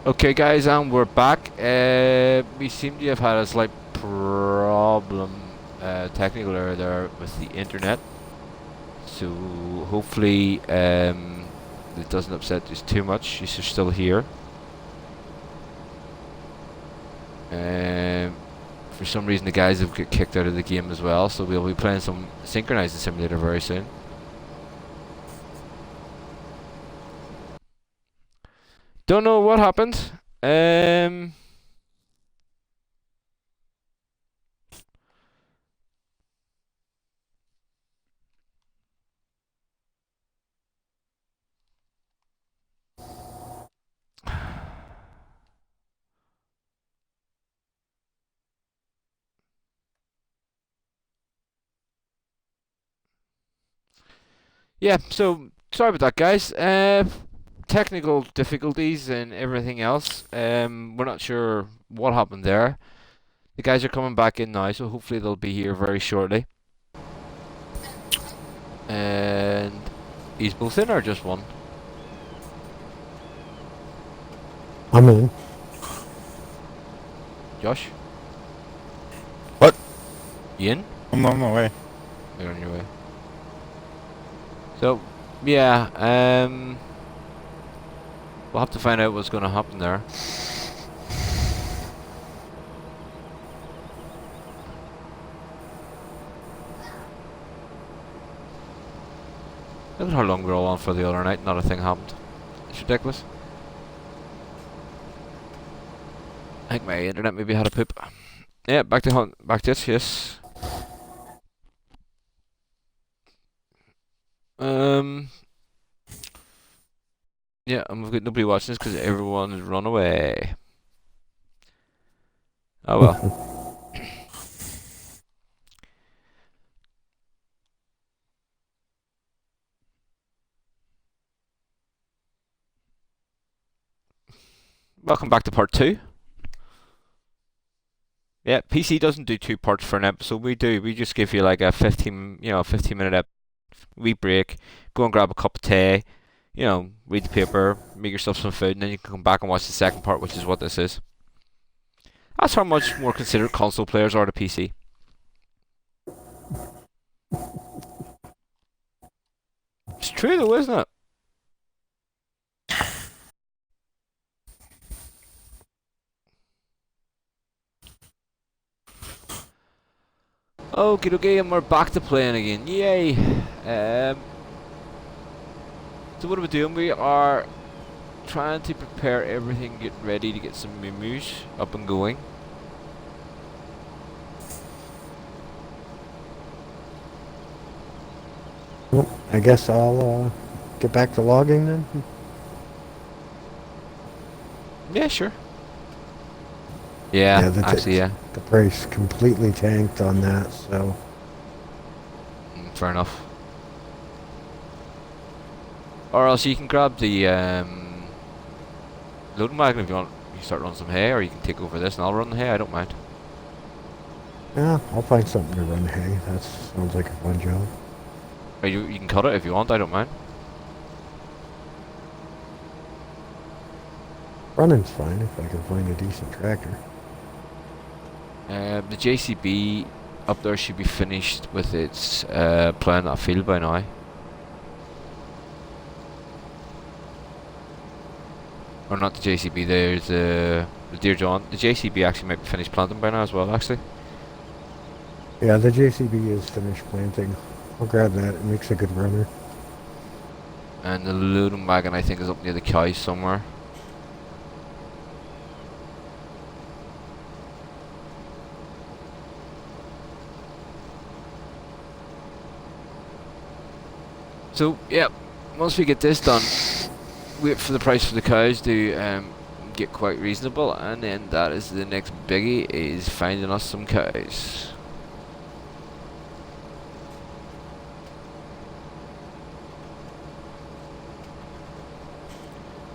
Okay, guys, and we're back. We seem to have had a slight problem, technical error there with the internet. So hopefully, it doesn't upset us too much. You're still here. For some reason, the guys have got kicked out of the game as well. So we'll be playing some synchronizing simulator very soon. Don't know what happened. Yeah, so sorry about that, guys. Technical difficulties and everything else. We're not sure what happened there. The guys are coming back in now, so hopefully they'll be here very shortly. And he's both in or just one? I'm in. Josh? What? You in? I'm on my way. You're on your way. So, yeah, we'll have to find out what's going to happen there. Look at how long we were all on for the other night, not a thing happened. It's ridiculous. I think my internet maybe had a poop. Yeah, back to it, yes. Yeah, and we've got nobody watching this because everyone's run away. Oh well. Welcome back to part 2. Yeah, PC doesn't do 2 parts for an episode. We do. We just give you like a 15-minute wee break. Go and grab a cup of tea. Read the paper, make yourself some food, and then you can come back and watch the second part, which is what this is. That's how much more considerate console players are to PC. It's true though, isn't it? Okay, and we're back to playing again. Yay! So what are we doing? We are trying to prepare everything, get ready to get some moo-moos up and going. Well, I guess I'll get back to logging then. Yeah, sure. Yeah, actually, yeah. The price completely tanked on that, so. Fair enough. Or else you can grab the loading wagon if you want. You start running some hay, or you can take over this and I'll run the hay. I don't mind. Yeah, I'll find something to run hay. That sounds like a fun job. Or you can cut it if you want. I don't mind. Running's fine if I can find a decent tractor. The JCB up there should be finished with its plowing that field by now. Or not the JCB, there's the Dear John. The JCB actually might be finished planting by now as well, actually. Yeah, the JCB is finished planting. I'll grab that. It makes a good runner. And the loading wagon, I think, is up near the cows somewhere. So, yeah, once we get this done, wait for the price for the cows to get quite reasonable, and then that is the next biggie, is finding us some cows.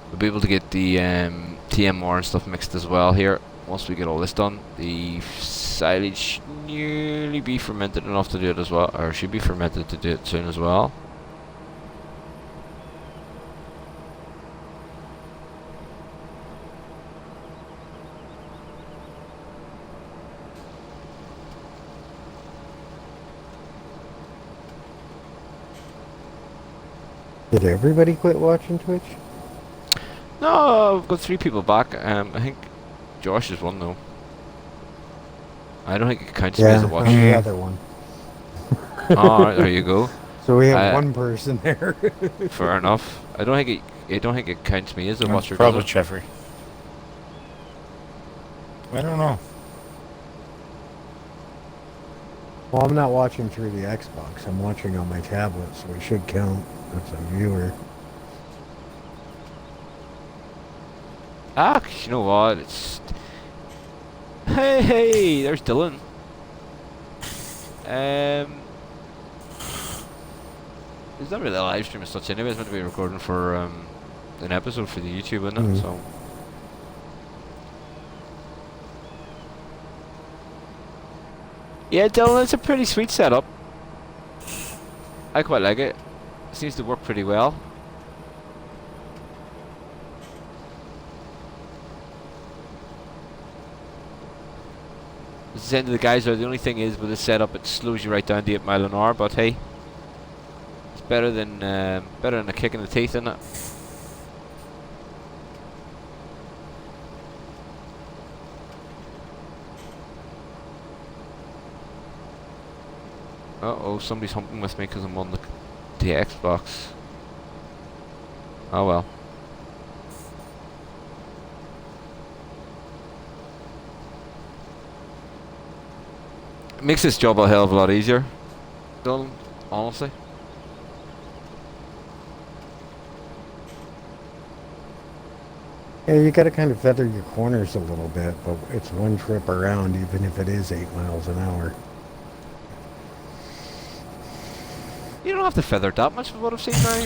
We'll be able to get the TMR and stuff mixed as well here. Once we get all this done, the silage should nearly be fermented enough to do it as well, or should be fermented to do it soon as well. Did everybody quit watching Twitch? No, I've got 3 people back. I think Josh is one though. I don't think it counts me as a Yeah, watch. I'm the other one. Alright, there you go. So we have Uh, one person there. Fair enough. I don't think it counts me as a That's watcher, does probably it? Jeffrey. I don't know. Well, I'm not watching through the Xbox. I'm watching on my tablet, so it should count as a viewer. Ah, you know what? Hey, there's Dylan. It's not really a live stream as such anyway. It's meant to be recording for an episode for the YouTube, isn't it? Mm. So. Yeah, Dylan, it's a pretty sweet setup. I quite like it. It seems to work pretty well. This is the end of the guys are the only thing is with this setup it slows you right down to 8 mile an hour, but hey. It's better than a kick in the teeth, isn't it? Uh-oh, somebody's humping with me because I'm on the Xbox. Oh well. It makes this job a hell of a lot easier, Dylan, honestly. Yeah, you got to kind of feather your corners a little bit, but it's one trip around, even if it is 8 miles an hour. You don't have to feather that much of what I've seen now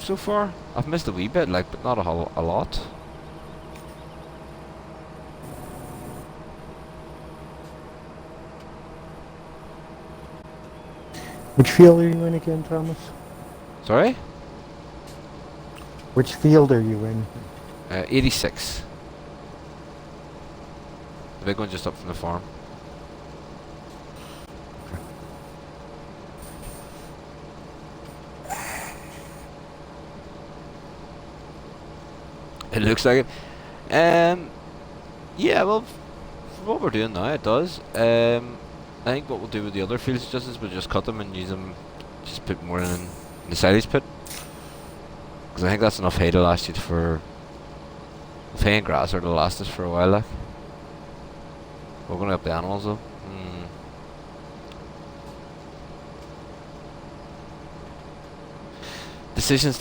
so far. I've missed a wee bit, like, but not a lot. Which field are you in again, Thomas? Sorry? Which field are you in? 86. The big one just up from the farm. It looks like it. Yeah, well, for what we're doing now, it does. I think what we'll do with the other fields just is we'll just cut them and use them, just put more in the silage pit. Because I think that's enough hay to last you for... hay and grass are to last us for a while, like. We're going to up the animals though. Decisions.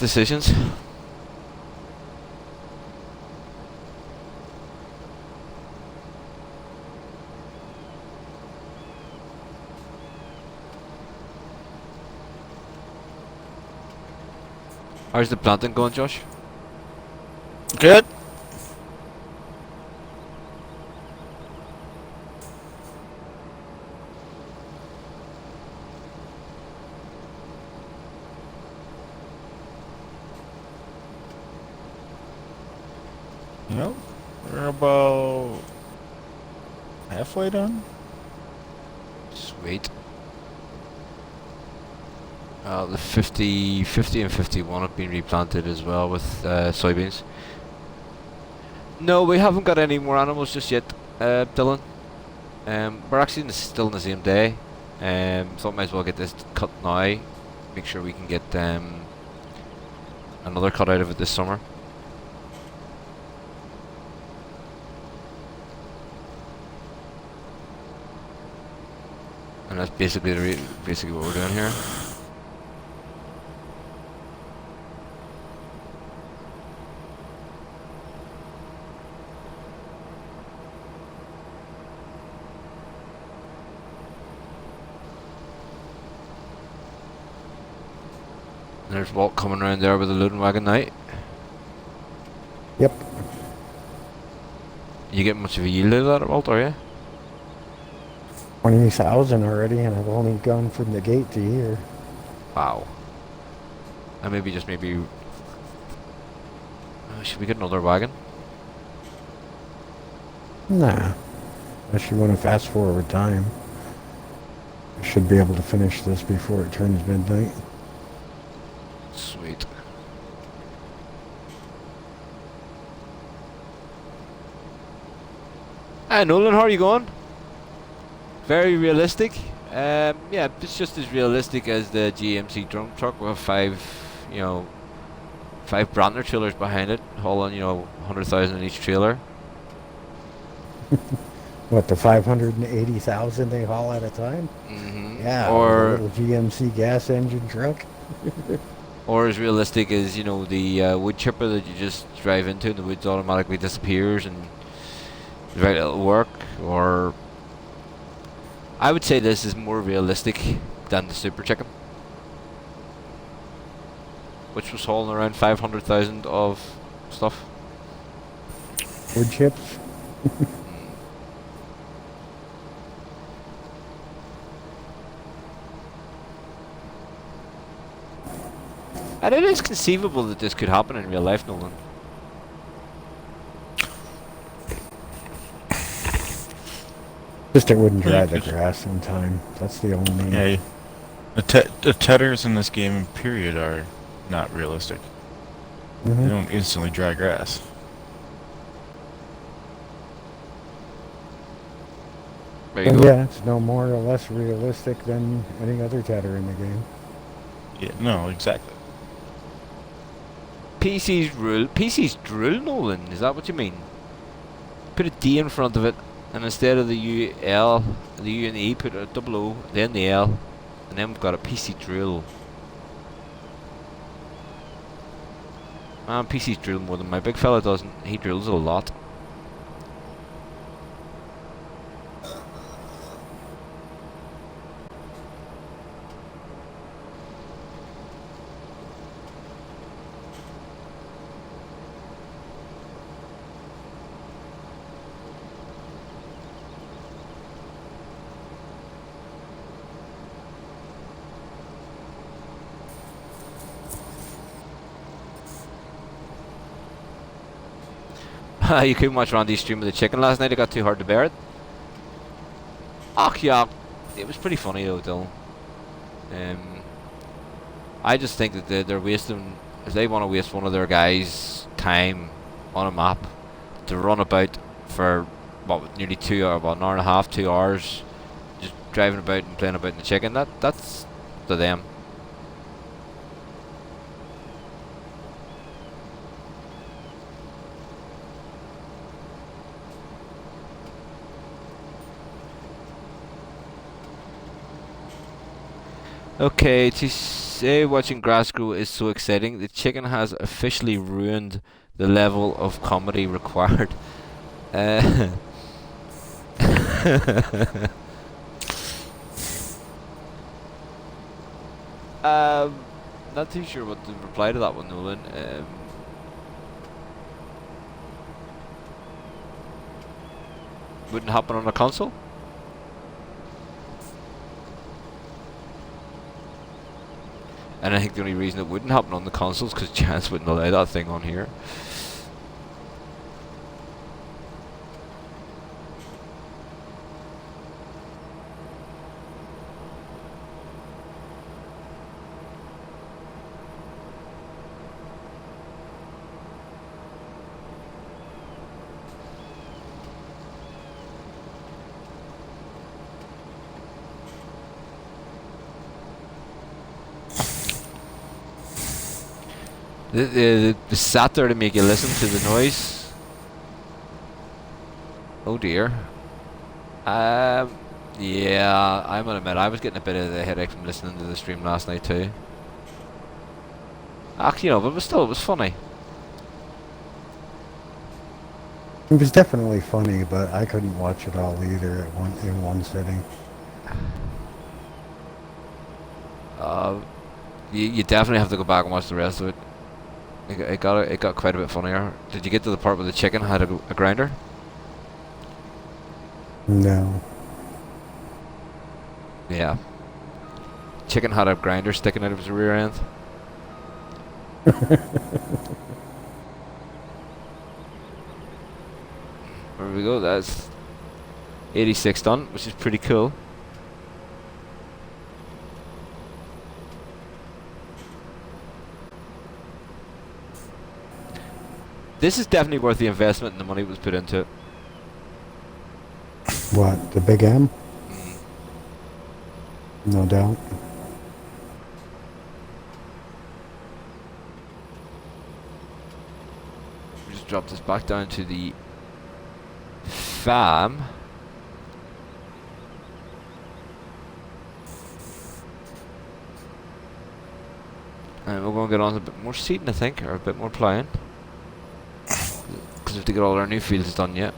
How's the planting going, Josh? Good. No, we're about halfway done. Sweet. The 50 and 51 have been replanted as well with soybeans. No, we haven't got any more animals just yet, Dylan. We're actually still in the same day. So I might as well get this cut now. Make sure we can get another cut out of it this summer. And that's basically basically what we're doing here. And there's Walt coming around there with a loading wagon now. Yep. You get much of a yield out of that, Walt, are you? 20,000 already, and I've only gone from the gate to here. Wow. And maybe should we get another wagon? Nah. Unless you want to fast forward time. I should be able to finish this before it turns midnight. Sweet. Hi Nolan, how are you going? Very realistic. Yeah, it's just as realistic as the GMC drum truck with five, you know, five Brantner trailers behind it, hauling, 100,000 in each trailer. What, the 580,000 they haul at a time? Yeah, with a Or little GMC gas engine truck. as realistic as the wood chipper that you just drive into and the woods automatically disappears and very little work. Or I would say this is more realistic than the super chicken, which was hauling around 500,000 of stuff. Wood chips. And it is conceivable that this could happen in real life, Nolan. Just it wouldn't dry the grass in time. That's the only... Yeah, the tethers in this game, period, are not realistic. They don't instantly dry grass. There you go. Yeah, it's no more or less realistic than any other tether in the game. Yeah, no, exactly. PC's drool, Nolan. Is that what you mean? Put a D in front of it, and instead of the U and the E, put a double O, then the L, and then we've got a PC drill. Man, PC's drill more than my big fella doesn't. He drills a lot. You couldn't watch Randy's stream of the chicken last night, it got too hard to bear it. Ach yeah, it was pretty funny though, Dylan. I just think that they're wasting, if they want to waste one of their guys' time on a map to run about for, what, nearly 2 hours, about an hour and a half, 2 hours, just driving about and playing about in the chicken, that's to them. Okay, to say watching grass grow is so exciting, the chicken has officially ruined the level of comedy required. Not too sure what to reply to that one, Nolan. Wouldn't happen on a console? And I think the only reason it wouldn't happen on the consoles because Chance wouldn't allow that thing on here. The sat there to make you listen to the noise. Oh dear. Yeah, I'm gonna admit I was getting a bit of the headache from listening to the stream last night too. Actually, but it was funny. It was definitely funny, but I couldn't watch it all either in one sitting. You definitely have to go back and watch the rest of it. It got quite a bit funnier. Did you get to the part where the chicken had a grinder? No. Yeah. Chicken had a grinder sticking out of his rear end. There we go, that's 86 done, which is pretty cool. This is definitely worth the investment and the money was put into it. What, the big M? Mm. No doubt. We just drop this back down to the farm. And we're going to get on a bit more seeding, I think, or a bit more ploughing. Because we have to get all our new fields done yet.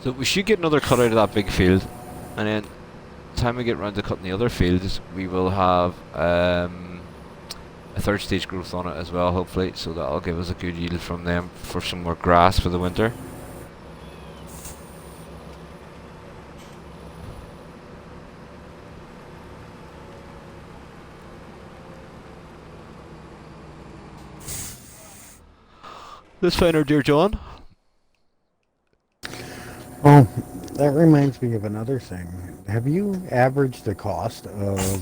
So we should get another cut out of that big field, and then time we get round to cutting the other fields, we will have a third stage growth on it as well, hopefully, so that'll give us a good yield from them for some more grass for the winter. Let's find our dear John. Oh, that reminds me of another thing. Have you averaged the cost of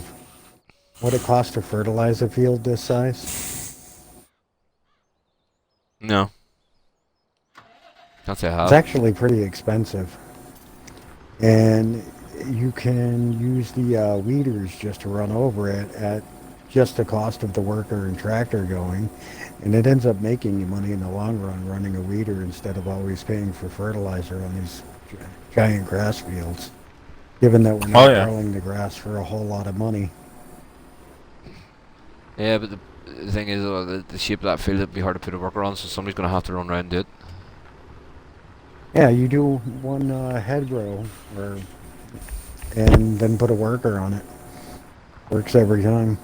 what it costs to fertilize a field this size? No. Can't say I It's have. actually pretty expensive. And you can use the weeders just to run over it at just the cost of the worker and tractor going. And it ends up making you money in the long run running a weeder instead of always paying for fertilizer on these giant grass fields. Given that we're not growing the grass for a whole lot of money. Yeah, but the thing is, the shape of that field, it'd be hard to put a worker on, so somebody's going to have to run around and do it. Yeah, you do one hedgerow, and then put a worker on it. Works every time.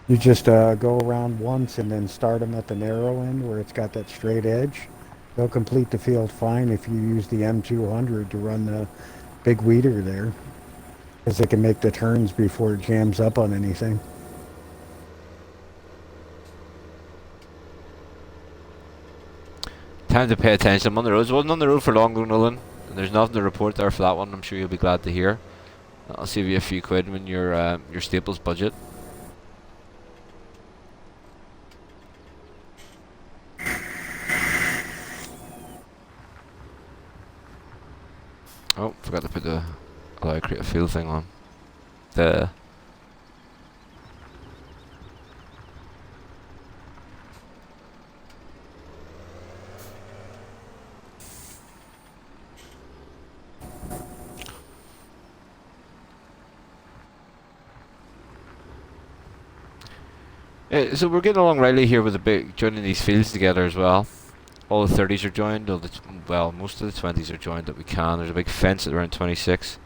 You just go around once and then start them at the narrow end where it's got that straight edge. They'll complete the field fine if you use the M200 to run the big weeder there, because it can make the turns before it jams up on anything. Time to pay attention. I'm on the road. I wasn't on the road for long, Nolan. And there's nothing to report there for that one. I'm sure you'll be glad to hear. I'll save you a few quid when your staples budget. Oh, forgot to put the allow create a field thing on. So we're getting along rightly here with joining these fields together as well. All the 30s are joined, well, most of the 20s are joined that we can. There's a big fence at around 26.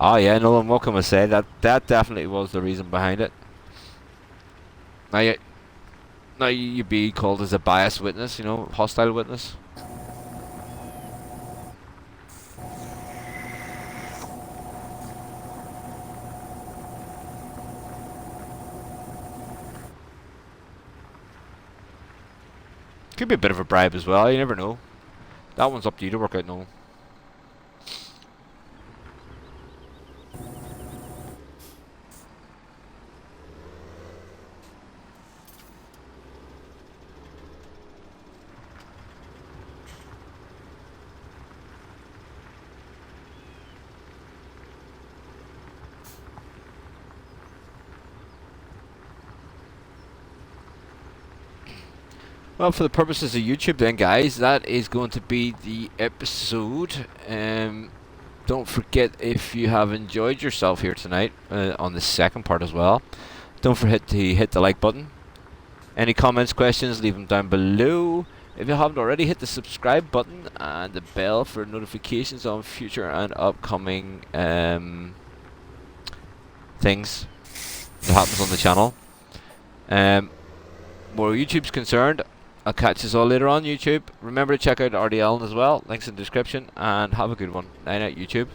Oh yeah, Nolan, what can I say? That definitely was the reason behind it. Now you'd be called as a biased witness, you know, hostile witness. Could be a bit of a bribe as well, you never know. That one's up to you to work out, Nolan. Well, for the purposes of YouTube then, guys, that is going to be the episode. Don't forget, if you have enjoyed yourself here tonight, on the second part as well, don't forget to hit the like button. Any comments, questions, leave them down below. If you haven't already, hit the subscribe button and the bell for notifications on future and upcoming things that happens on the channel. Where YouTube's concerned, I'll catch us all later on YouTube. Remember to check out RD Allen as well. Links in the description. And have a good one. Night out YouTube.